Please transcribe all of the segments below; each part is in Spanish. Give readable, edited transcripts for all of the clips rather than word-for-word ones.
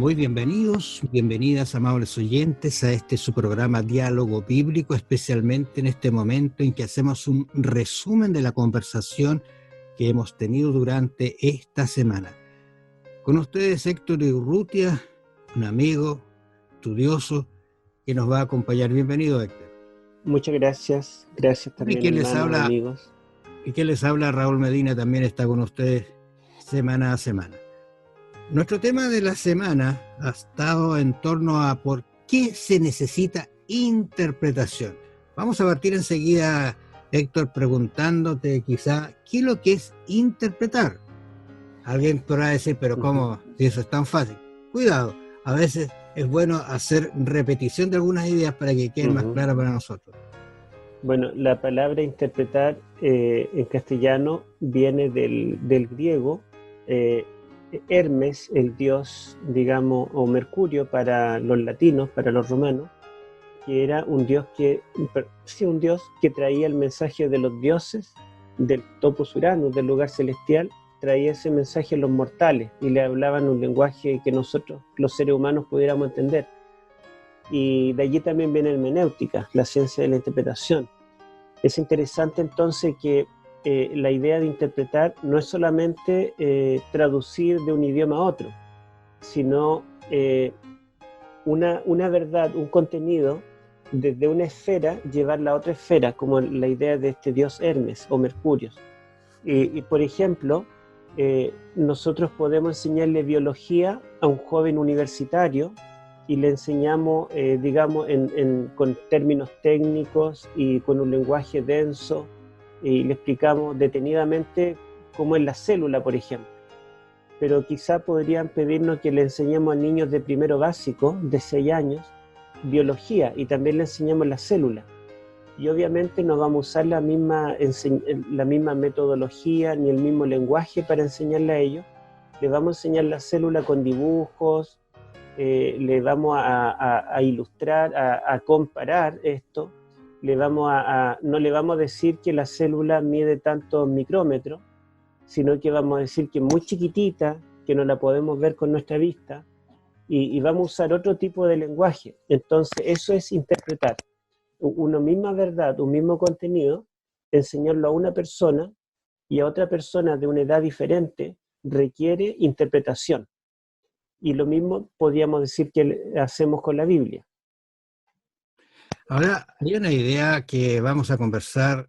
Muy bienvenidos, bienvenidas, amables oyentes, a este su programa Diálogo Bíblico, especialmente en este momento en que hacemos un resumen de la conversación que hemos tenido durante esta semana. Con ustedes Héctor Urrutia, un amigo, estudioso, que nos va a acompañar. Bienvenido, Héctor. Muchas gracias. Gracias también, hermanos, amigos. Y que les habla Raúl Medina, también está con ustedes semana a semana. Nuestro tema de la semana ha estado en torno a por qué se necesita interpretación. Vamos a partir enseguida, Héctor, preguntándote quizá qué es lo que es interpretar. Alguien podrá decir, pero ¿cómo? Si eso es tan fácil. Cuidado, a veces es bueno hacer repetición de algunas ideas para que queden más claras para nosotros. Bueno, la palabra interpretar en castellano viene del griego. Hermes, el dios, digamos, o Mercurio para los latinos, para los romanos, que era un dios que traía el mensaje de los dioses, del topos Uranus, del lugar celestial, traía ese mensaje a los mortales y le hablaban un lenguaje que nosotros, los seres humanos, pudiéramos entender. Y de allí también viene la hermenéutica, la ciencia de la interpretación. Es interesante entonces que la idea de interpretar no es solamente traducir de un idioma a otro, sino una verdad, un contenido, desde una esfera llevarla a otra esfera, como la idea de este dios Hermes o Mercurio. Y por ejemplo, nosotros podemos enseñarle biología a un joven universitario y le enseñamos, digamos, con términos técnicos y con un lenguaje denso, y le explicamos detenidamente cómo es la célula, por ejemplo. Pero quizá podrían pedirnos que le enseñemos a niños de primero básico, de 6 años, biología, y también le enseñamos la célula. Y obviamente no vamos a usar la misma metodología ni el mismo lenguaje para enseñarle a ellos. Le vamos a enseñar la célula con dibujos, le vamos a ilustrar, a comparar esto. No le vamos a decir que la célula mide tantos micrómetros, sino que vamos a decir que es muy chiquitita, que no la podemos ver con nuestra vista, y vamos a usar otro tipo de lenguaje. Entonces eso es interpretar una misma verdad, un mismo contenido, enseñarlo a una persona, y a otra persona de una edad diferente requiere interpretación. Y lo mismo podríamos decir que hacemos con la Biblia. Ahora, hay una idea que vamos a conversar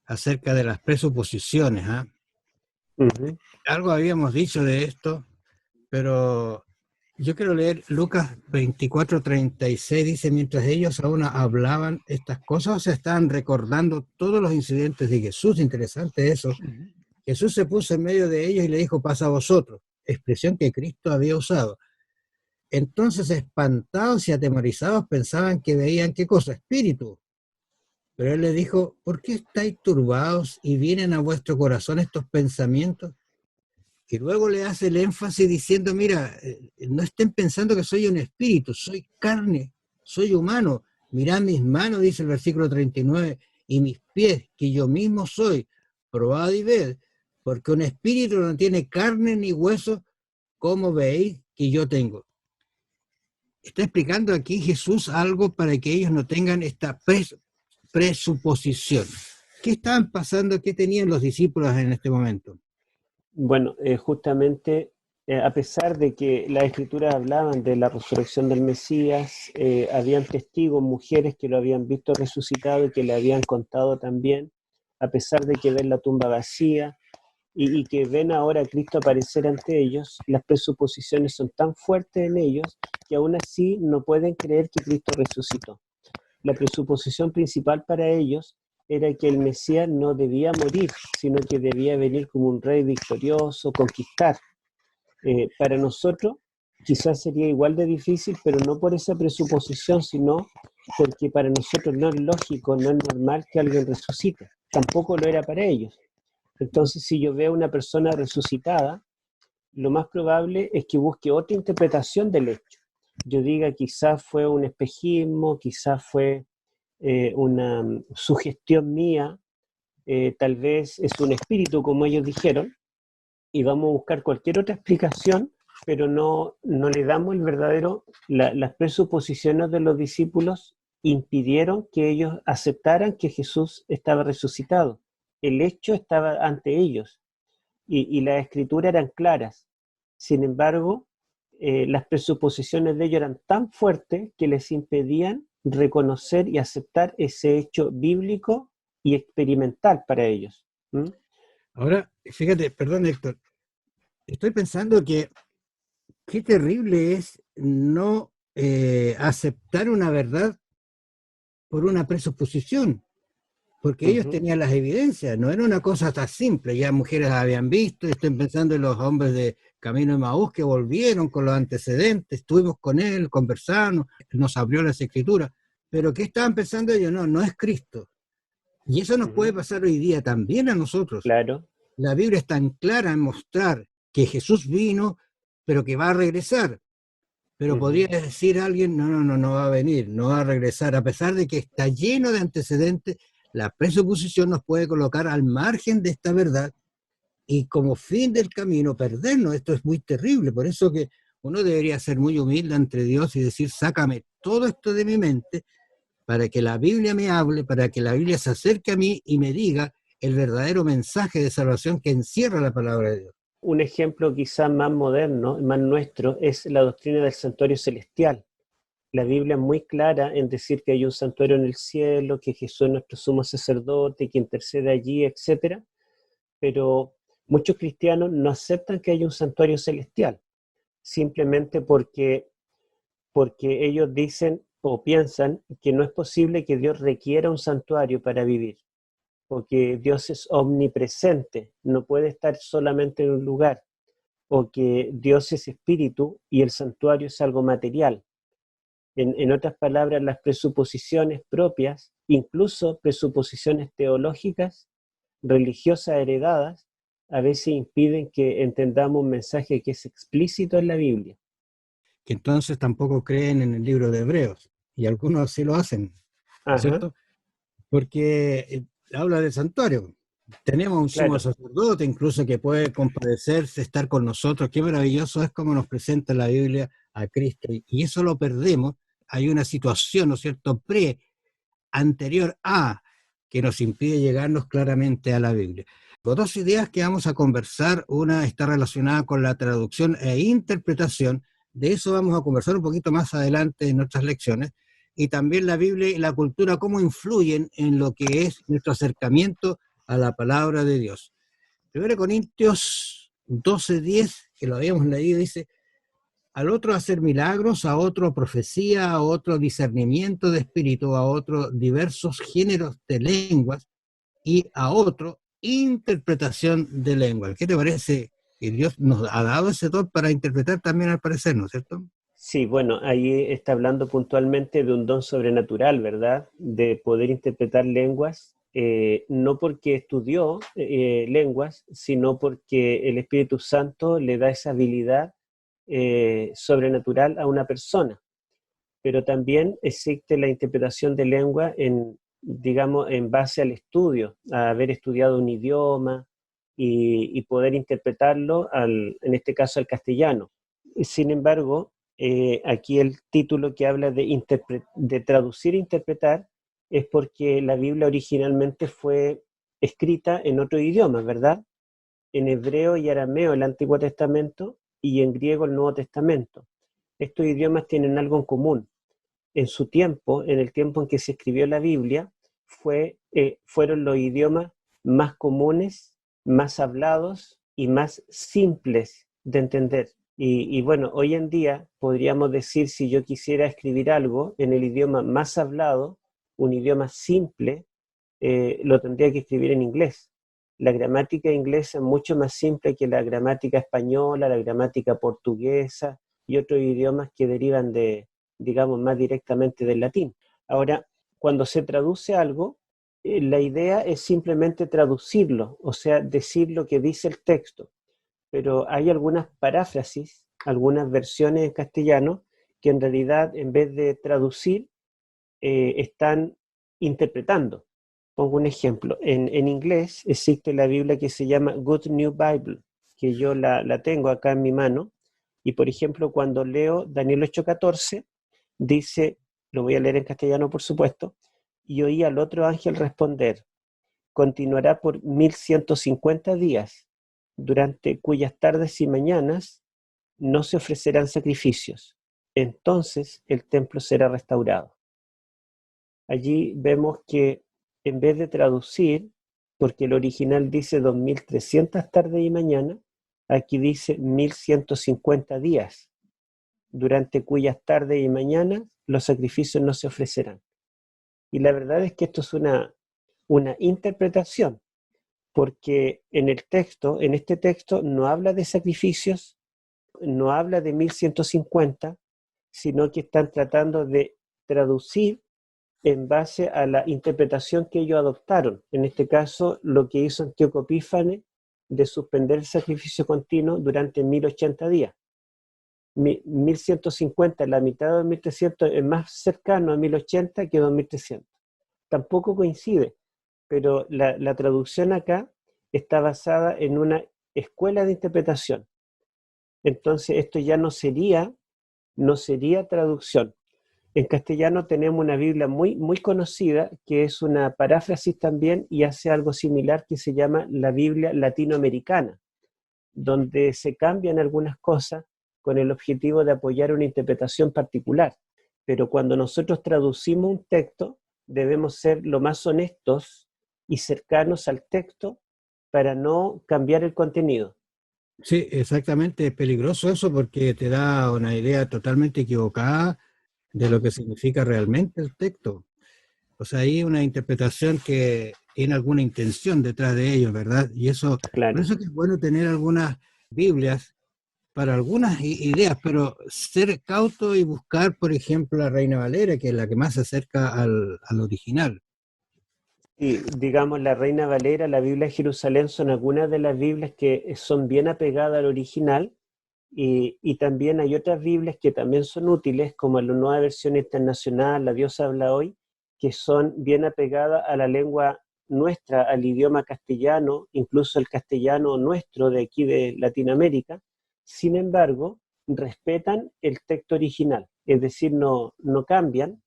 acerca de las presuposiciones. Algo habíamos dicho de esto, pero yo quiero leer Lucas 24:36, dice, mientras ellos aún hablaban estas cosas, se estaban recordando todos los incidentes de Jesús. Interesante eso. Jesús se puso en medio de ellos y le dijo, pasa a vosotros, expresión que Cristo había usado. Entonces, espantados y atemorizados, pensaban que veían, ¿qué cosa? Espíritu. Pero él les dijo, ¿por qué estáis turbados y vienen a vuestro corazón estos pensamientos? Y luego le hace el énfasis diciendo, mira, no estén pensando que soy un espíritu, soy carne, soy humano. Mirad mis manos, dice el versículo 39, y mis pies, que yo mismo soy. Probad y ved, porque un espíritu no tiene carne ni hueso, como veis que yo tengo. Está explicando aquí Jesús algo para que ellos no tengan esta presuposición. ¿Qué estaban pasando? ¿Qué tenían los discípulos en este momento? Bueno, justamente a pesar de que las escrituras hablaban de la resurrección del Mesías, habían testigos, mujeres que lo habían visto resucitado y que le habían contado también, a pesar de que ven la tumba vacía y que ven ahora a Cristo aparecer ante ellos, las presuposiciones son tan fuertes en ellos que aún así no pueden creer que Cristo resucitó. La presuposición principal para ellos era que el Mesías no debía morir, sino que debía venir como un rey victorioso, conquistar. Para nosotros quizás sería igual de difícil, pero no por esa presuposición, sino porque para nosotros no es lógico, no es normal que alguien resucite. Tampoco lo era para ellos. Entonces, si yo veo a una persona resucitada, lo más probable es que busque otra interpretación del hecho. Yo diga, quizás fue un espejismo, quizás fue una sugestión mía, tal vez es un espíritu, como ellos dijeron, y vamos a buscar cualquier otra explicación pero no le damos el verdadero, las presuposiciones de los discípulos impidieron que ellos aceptaran que Jesús estaba resucitado. El hecho estaba ante ellos y las escrituras eran claras. Sin embargo, las presuposiciones de ellos eran tan fuertes que les impedían reconocer y aceptar ese hecho bíblico y experimental para ellos. ¿Mm? Ahora, fíjate, perdón Héctor, estoy pensando que qué terrible es no aceptar una verdad por una presuposición, porque ellos tenían las evidencias, no era una cosa tan simple, ya mujeres habían visto, estoy pensando en los hombres de Camino de Maús que volvieron con los antecedentes, estuvimos con él, conversamos, nos abrió las escrituras, pero ¿qué estaban pensando ellos? No, no es Cristo. Y eso nos puede pasar hoy día también a nosotros. Claro. La Biblia es tan clara en mostrar que Jesús vino, pero que va a regresar. Pero podría decir alguien, no va a venir, no va a regresar, a pesar de que está lleno de antecedentes, la presuposición nos puede colocar al margen de esta verdad y como fin del camino perdernos. Esto es muy terrible, por eso que uno debería ser muy humilde ante Dios y decir, sácame todo esto de mi mente para que la Biblia me hable, para que la Biblia se acerque a mí y me diga el verdadero mensaje de salvación que encierra la palabra de Dios. Un ejemplo quizás más moderno, más nuestro, es la doctrina del santuario celestial. La Biblia es muy clara en decir que hay un santuario en el cielo, que Jesús es nuestro sumo sacerdote, que intercede allí, etc. Pero muchos cristianos no aceptan que haya un santuario celestial, simplemente porque ellos dicen o piensan que no es posible que Dios requiera un santuario para vivir, o que Dios es omnipresente, no puede estar solamente en un lugar, o que Dios es espíritu y el santuario es algo material. En otras palabras, las presuposiciones propias, incluso presuposiciones teológicas, religiosas heredadas, a veces impiden que entendamos un mensaje que es explícito en la Biblia. Que entonces tampoco creen en el libro de Hebreos, y algunos sí lo hacen, ¿no es cierto? Porque habla del santuario. Tenemos un sumo sacerdote incluso que puede compadecerse, estar con nosotros. Qué maravilloso es como nos presenta la Biblia a Cristo. Y eso lo perdemos. Hay una situación, ¿no es cierto?, anterior a, que nos impide llegarnos claramente a la Biblia. Las dos ideas que vamos a conversar, una está relacionada con la traducción e interpretación. De eso vamos a conversar un poquito más adelante en nuestras lecciones. Y también la Biblia y la cultura, cómo influyen en lo que es nuestro acercamiento a la palabra de Dios. 1 Corintios 12:10, que lo habíamos leído, dice, al otro hacer milagros, a otro profecía, a otro discernimiento de espíritu, a otro diversos géneros de lenguas y a otro interpretación de lenguas. ¿Qué te parece? Que Dios nos ha dado ese don para interpretar también al parecer, ¿no es cierto? Sí, bueno, ahí está hablando puntualmente de un don sobrenatural, ¿verdad? De poder interpretar lenguas, no porque estudió lenguas, sino porque el Espíritu Santo le da esa habilidad sobrenatural a una persona. Pero también existe la interpretación de lengua digamos, en base al estudio, a haber estudiado un idioma y poder interpretarlo, en este caso al castellano. Sin embargo, aquí el título que habla de traducir e interpretar es porque la Biblia originalmente fue escrita en otro idioma, ¿verdad? En hebreo y arameo el Antiguo Testamento y en griego el Nuevo Testamento. Estos idiomas tienen algo en común. En su tiempo, en el tiempo en que se escribió la Biblia, fueron los idiomas más comunes, más hablados y más simples de entender. Y bueno, hoy en día podríamos decir, si yo quisiera escribir algo en el idioma más hablado, un idioma simple, lo tendría que escribir en inglés. La gramática inglesa es mucho más simple que la gramática española, la gramática portuguesa y otros idiomas que derivan digamos, más directamente del latín. Ahora, cuando se traduce algo, la idea es simplemente traducirlo, o sea, decir lo que dice el texto. Pero hay algunas paráfrasis, algunas versiones en castellano, que en realidad, en vez de traducir, están interpretando. Pongo un ejemplo. En inglés existe la Biblia que se llama Good New Bible, que yo la tengo acá en mi mano, Y por ejemplo, cuando leo Daniel 8:14, dice, lo voy a leer en castellano por supuesto, y oí al otro ángel responder, continuará por 1150 días, durante cuyas tardes y mañanas no se ofrecerán sacrificios. Entonces el templo será restaurado. Allí vemos que en vez de traducir, porque el original dice 2300 tardes y mañana, aquí dice 1150 días, durante cuyas tardes y mañanas los sacrificios no se ofrecerán. Y la verdad es que esto es una interpretación, porque en este texto no habla de sacrificios, no habla de 1150, sino que están tratando de traducir en base a la interpretación que ellos adoptaron. En este caso, lo que hizo Antíoco Epífanes de suspender el sacrificio continuo durante 1080 días. 1150, la mitad de 2300, es más cercano a 1080 que 2300. Tampoco coincide, pero la traducción acá está basada en una escuela de interpretación. Entonces esto ya no sería traducción. En castellano tenemos una Biblia muy, muy conocida, que es una paráfrasis también y hace algo similar, que se llama la Biblia latinoamericana, donde se cambian algunas cosas con el objetivo de apoyar una interpretación particular. Pero cuando nosotros traducimos un texto, debemos ser lo más honestos y cercanos al texto para no cambiar el contenido. Sí, exactamente, es peligroso eso porque te da una idea totalmente equivocada de lo que significa realmente el texto. O sea, hay una interpretación que tiene alguna intención detrás de ello, ¿verdad? Y eso, por Claro. eso que es bueno tener algunas Biblias para algunas ideas, pero ser cauto y buscar, por ejemplo, la Reina Valera, que es la que más se acerca al original. Y digamos, la Reina Valera, la Biblia de Jerusalén son algunas de las Biblias que son bien apegadas al original, y también hay otras Biblias que también son útiles, como la Nueva Versión Internacional, la Dios habla hoy, que son bien apegadas a la lengua nuestra, al idioma castellano, incluso el castellano nuestro de aquí de Latinoamérica. Sin embargo, respetan el texto original, es decir, no cambian,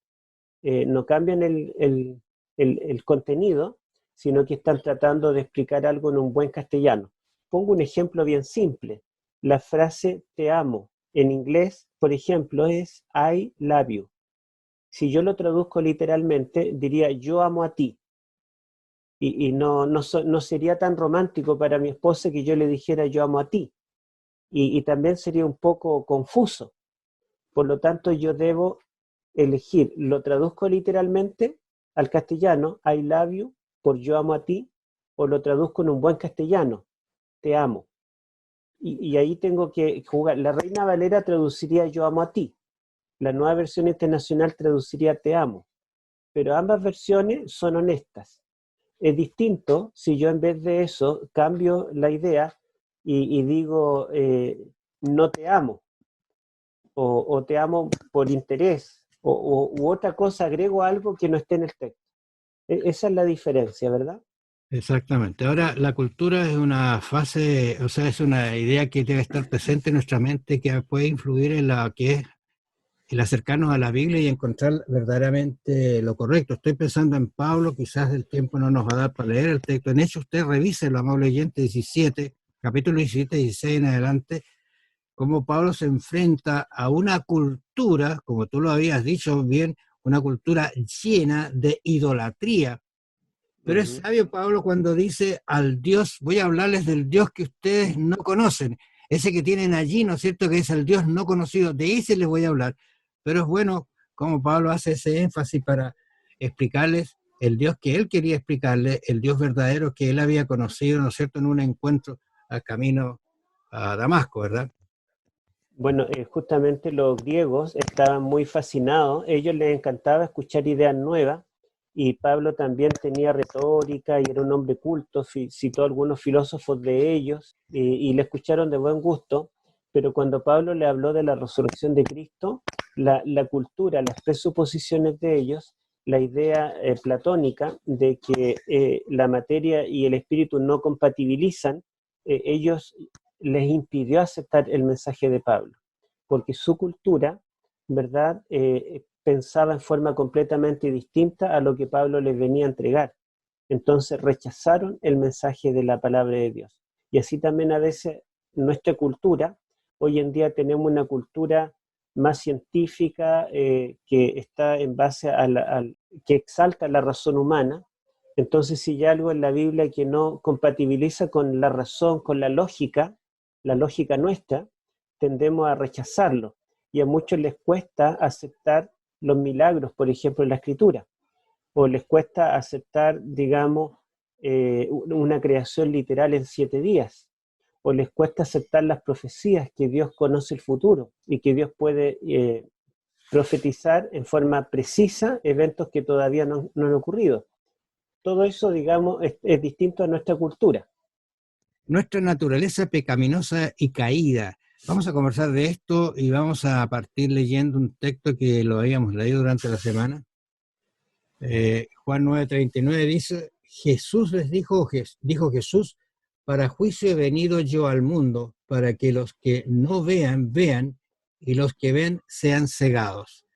el contenido, sino que están tratando de explicar algo en un buen castellano. Pongo un ejemplo bien simple. La frase te amo en inglés, por ejemplo, es I love you. Si yo lo traduzco literalmente, diría yo amo a ti. Y no sería tan romántico para mi esposa que yo le dijera yo amo a ti. Y también sería un poco confuso. Por lo tanto, yo debo elegir, lo traduzco literalmente al castellano, I love you, por yo amo a ti, o lo traduzco en un buen castellano, te amo. Y ahí tengo que jugar. La Reina Valera traduciría yo amo a ti. La Nueva Versión Internacional traduciría te amo. Pero ambas versiones son honestas. Es distinto si yo en vez de eso cambio la idea y digo no te amo, o te amo por interés, u otra cosa, agrego algo que no esté en el texto. Esa es la diferencia, ¿verdad? Exactamente. Ahora, la cultura es una fase, o sea, es una idea que debe estar presente en nuestra mente, que puede influir en la que es el acercarnos a la Biblia y encontrar verdaderamente lo correcto. Estoy pensando en Pablo, quizás el tiempo no nos va a dar para leer el texto. En hecho, usted revise lo amable oyente 17, capítulo 17, 16 en adelante, cómo Pablo se enfrenta a una cultura, como tú lo habías dicho bien, una cultura llena de idolatría. Pero es Uh-huh. sabio Pablo cuando dice al Dios, voy a hablarles del Dios que ustedes no conocen, ese que tienen allí, ¿no es cierto?, que es el Dios no conocido, de ese les voy a hablar. Pero es bueno como Pablo hace ese énfasis para explicarles el Dios que él quería explicarles, el Dios verdadero que él había conocido, ¿no es cierto?, en un encuentro al camino a Damasco, ¿verdad? Bueno, justamente los griegos estaban muy fascinados, a ellos les encantaba escuchar ideas nuevas, y Pablo también tenía retórica y era un hombre culto, citó a algunos filósofos de ellos, y le escucharon de buen gusto, pero cuando Pablo le habló de la resurrección de Cristo, la cultura, las presuposiciones de ellos, la idea platónica de que la materia y el espíritu no compatibilizan, ellos les impidió aceptar el mensaje de Pablo. porque su cultura, ¿verdad?, pensaba en forma completamente distinta a lo que Pablo les venía a entregar. Entonces rechazaron el mensaje de la palabra de Dios. Y así también a veces nuestra cultura, hoy en día tenemos una cultura más científica, que está en base que exalta la razón humana. Entonces, si hay algo en la Biblia que no compatibiliza con la razón, con la lógica nuestra, tendemos a rechazarlo. Y a muchos les cuesta aceptar los milagros, por ejemplo, en la Escritura, o les cuesta aceptar, digamos, una creación literal en 7 días, o les cuesta aceptar las profecías, que Dios conoce el futuro y que Dios puede profetizar en forma precisa eventos que todavía no han ocurrido. Todo eso, digamos, es distinto a nuestra cultura. Nuestra naturaleza pecaminosa y caída. Vamos a conversar de esto y vamos a partir leyendo un texto que lo habíamos leído durante la semana. Juan 9:39 dice: Jesús les dijo Jesús, para juicio he venido yo al mundo, para que los que no vean, vean, y los que ven sean cegados.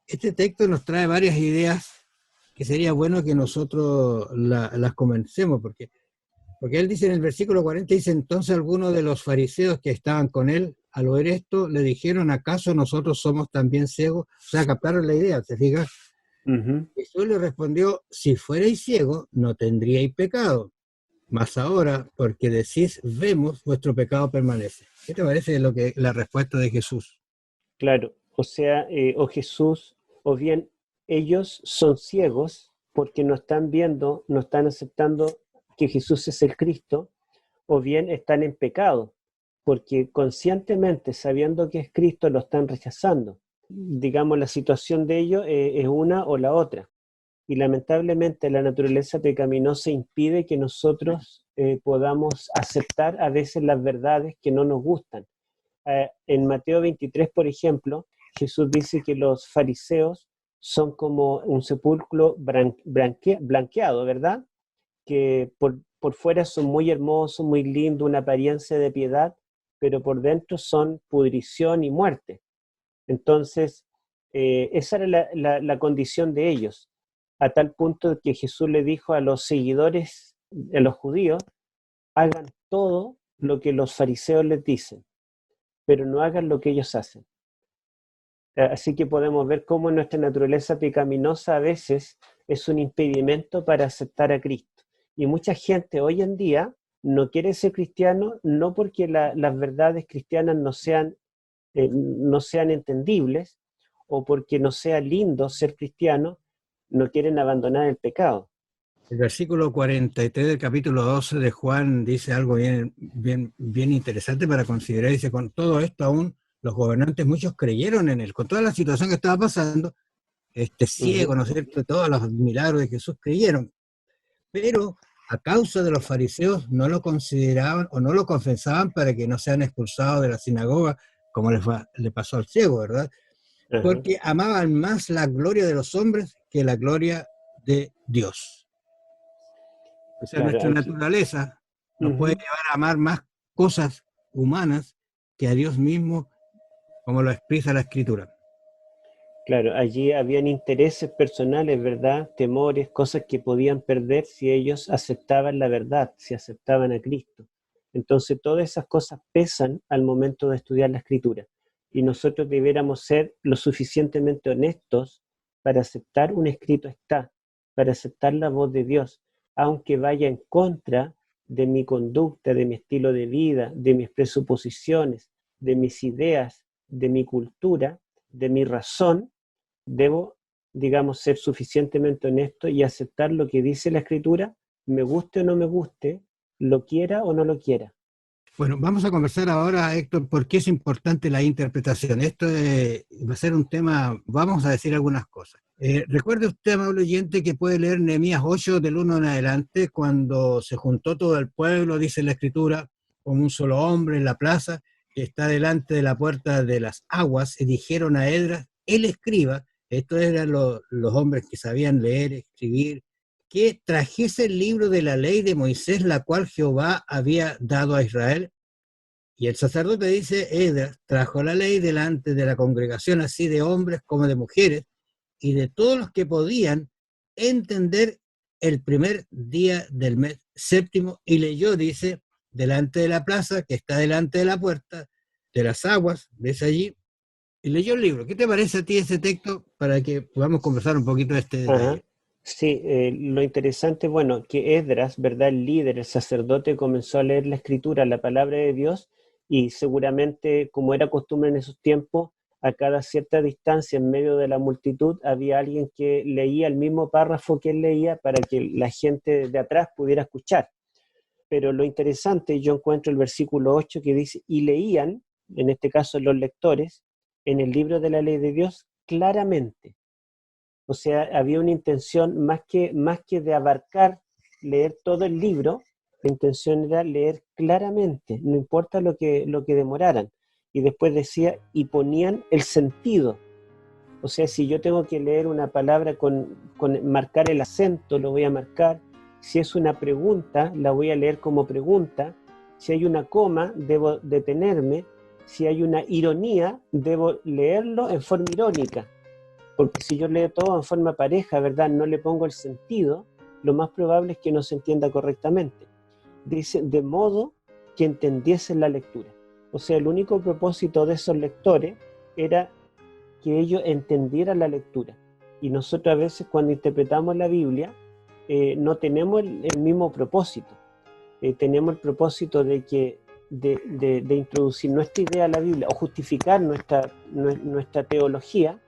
Este texto nos trae varias ideas que sería bueno que nosotros las comencemos, porque él dice en el versículo 40, dice: entonces algunos de los fariseos que estaban con él, al oír esto, le dijeron: ¿acaso nosotros somos también ciegos? O sea, captaron la idea, ¿te fijas? Jesús le respondió: si fuerais ciegos, no tendríais pecado. Mas ahora, porque decís vemos, vuestro pecado permanece. ¿Qué te parece la respuesta de Jesús? Claro, o sea, o Jesús, o bien ellos son ciegos porque no están viendo, no están aceptando que Jesús es el Cristo, o bien están en pecado, porque conscientemente, sabiendo que es Cristo, lo están rechazando. Digamos, la situación de ellos es una o la otra. Y lamentablemente la naturaleza pecaminosa impide que nosotros podamos aceptar a veces las verdades que no nos gustan. En Mateo 23, por ejemplo, Jesús dice que los fariseos son como un sepulcro blanqueado, ¿verdad? Que por fuera son muy hermosos, muy lindos, una apariencia de piedad, pero por dentro son pudrición y muerte. Entonces, esa era la condición de ellos, a tal punto que Jesús le dijo a los seguidores, a los judíos: hagan todo lo que los fariseos les dicen, pero no hagan lo que ellos hacen. Así que podemos ver cómo nuestra naturaleza pecaminosa a veces es un impedimento para aceptar a Cristo. Y mucha gente hoy en día no quiere ser cristiano, no porque las verdades cristianas no sean entendibles, o porque no sea lindo ser cristiano, no quieren abandonar el pecado. El versículo 43 del capítulo 12 de Juan dice algo bien interesante para considerar. Dice: con todo esto aún los gobernantes, muchos creyeron en él. Con toda la situación que estaba pasando, ciego, ¿no es cierto?, todos los milagros de Jesús, creyeron. Pero a causa de los fariseos no lo consideraban o no lo confesaban para que no sean expulsados de la sinagoga, como le pasó al ciego, ¿verdad? Porque amaban más la gloria de los hombres que la gloria de Dios. O sea, claro, nuestra naturaleza nos puede llevar a amar más cosas humanas que a Dios mismo, como lo expresa la Escritura. Claro, allí habían intereses personales, ¿verdad? Temores, cosas que podían perder si ellos aceptaban la verdad, si aceptaban a Cristo. Entonces todas esas cosas pesan al momento de estudiar la Escritura. Y nosotros debiéramos ser lo suficientemente honestos para aceptar un escrito está, para aceptar la voz de Dios, aunque vaya en contra de mi conducta, de mi estilo de vida, de mis presuposiciones, de mis ideas, de mi cultura, de mi razón. Debo, digamos, ser suficientemente honesto y aceptar lo que dice la Escritura, me guste o no me guste, lo quiera o no lo quiera. Bueno, vamos a conversar ahora, Héctor, por qué es importante la interpretación. Esto va a ser un tema, vamos a decir algunas cosas. Recuerde usted, amable oyente, que puede leer Nehemías 8 del 1 en adelante, cuando se juntó todo el pueblo, dice la Escritura, como un solo hombre en la plaza, que está delante de la puerta de las aguas, y dijeron a Esdras, el escriba, estos eran los hombres que sabían leer, escribir, que trajese el libro de la ley de Moisés, la cual Jehová había dado a Israel. Y el sacerdote dice, Esdras trajo la ley delante de la congregación, así de hombres como de mujeres, y de todos los que podían entender el primer día del mes séptimo, y leyó, dice, delante de la plaza, que está delante de la puerta, de las aguas, ves allí, y leyó el libro. ¿Qué te parece a ti ese texto para que podamos conversar un poquito de este detalle? Ajá. Sí, lo interesante, bueno, que Esdras, ¿verdad? El líder, el sacerdote, comenzó a leer la escritura, la palabra de Dios, y seguramente, como era costumbre en esos tiempos, a cada cierta distancia, en medio de la multitud, había alguien que leía el mismo párrafo que él leía para que la gente de atrás pudiera escuchar. Pero lo interesante, yo encuentro el versículo 8 que dice, y leían, en este caso los lectores, en el libro de la ley de Dios claramente. O sea, había una intención más que de abarcar, leer todo el libro, la intención era leer claramente, no importa lo que demoraran. Y después decía, y ponían el sentido. O sea, si yo tengo que leer una palabra con marcar el acento, lo voy a marcar. Si es una pregunta, la voy a leer como pregunta. Si hay una coma, debo detenerme. Si hay una ironía, debo leerlo en forma irónica. Porque si yo leo todo en forma pareja, ¿verdad? No le pongo el sentido, lo más probable es que no se entienda correctamente. Dice, de modo que entendiesen la lectura. O sea, el único propósito de esos lectores era que ellos entendieran la lectura. Y nosotros a veces cuando interpretamos la Biblia, no tenemos el mismo propósito. Tenemos el propósito de introducir nuestra idea a la Biblia o justificar nuestra teología.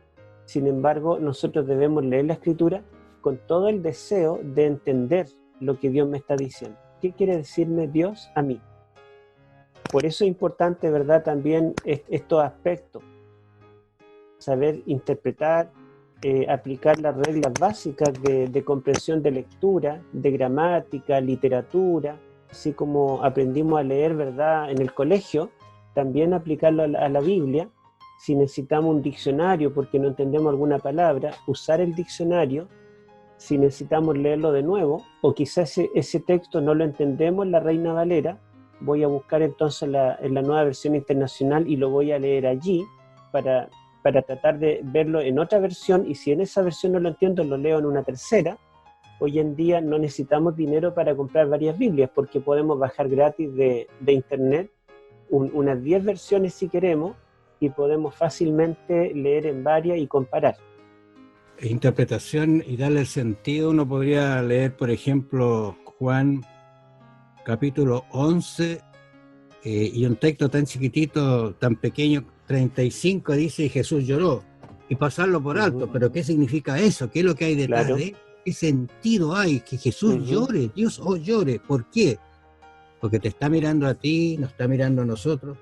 Sin embargo, nosotros debemos leer la Escritura con todo el deseo de entender lo que Dios me está diciendo. ¿Qué quiere decirme Dios a mí? Por eso es importante, ¿verdad?, también estos aspectos. Saber interpretar, aplicar las reglas básicas de comprensión de lectura, de gramática, literatura, así como aprendimos a leer, ¿verdad?, en el colegio, también aplicarlo a la Biblia. Si necesitamos un diccionario porque no entendemos alguna palabra, usar el diccionario. Si necesitamos leerlo de nuevo, o quizás ese texto no lo entendemos en la Reina Valera, voy a buscar entonces en la nueva versión internacional y lo voy a leer allí para tratar de verlo en otra versión, y si en esa versión no lo entiendo, lo leo en una tercera. Hoy en día no necesitamos dinero para comprar varias Biblias, porque podemos bajar gratis de internet unas 10 versiones si queremos, y podemos fácilmente leer en varias y comparar. Interpretación y darle el sentido, uno podría leer, por ejemplo, Juan capítulo 11, y un texto tan chiquitito, tan pequeño, 35, dice, y Jesús lloró, y pasarlo por alto. Pero ¿qué significa eso? ¿Qué es lo que hay detrás de él? ¿Qué sentido hay que Jesús llore? Dios llore. ¿Por qué? Porque te está mirando a ti, nos está mirando a nosotros,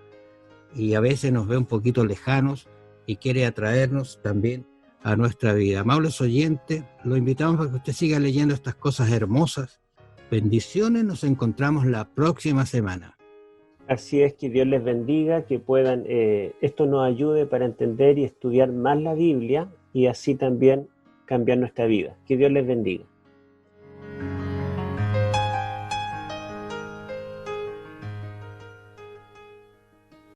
y a veces nos ve un poquito lejanos y quiere atraernos también a nuestra vida. Amables oyentes, lo invitamos para que usted siga leyendo estas cosas hermosas. Bendiciones, nos encontramos la próxima semana. Así es, que Dios les bendiga, que puedan, esto nos ayude para entender y estudiar más la Biblia y así también cambiar nuestra vida. Que Dios les bendiga.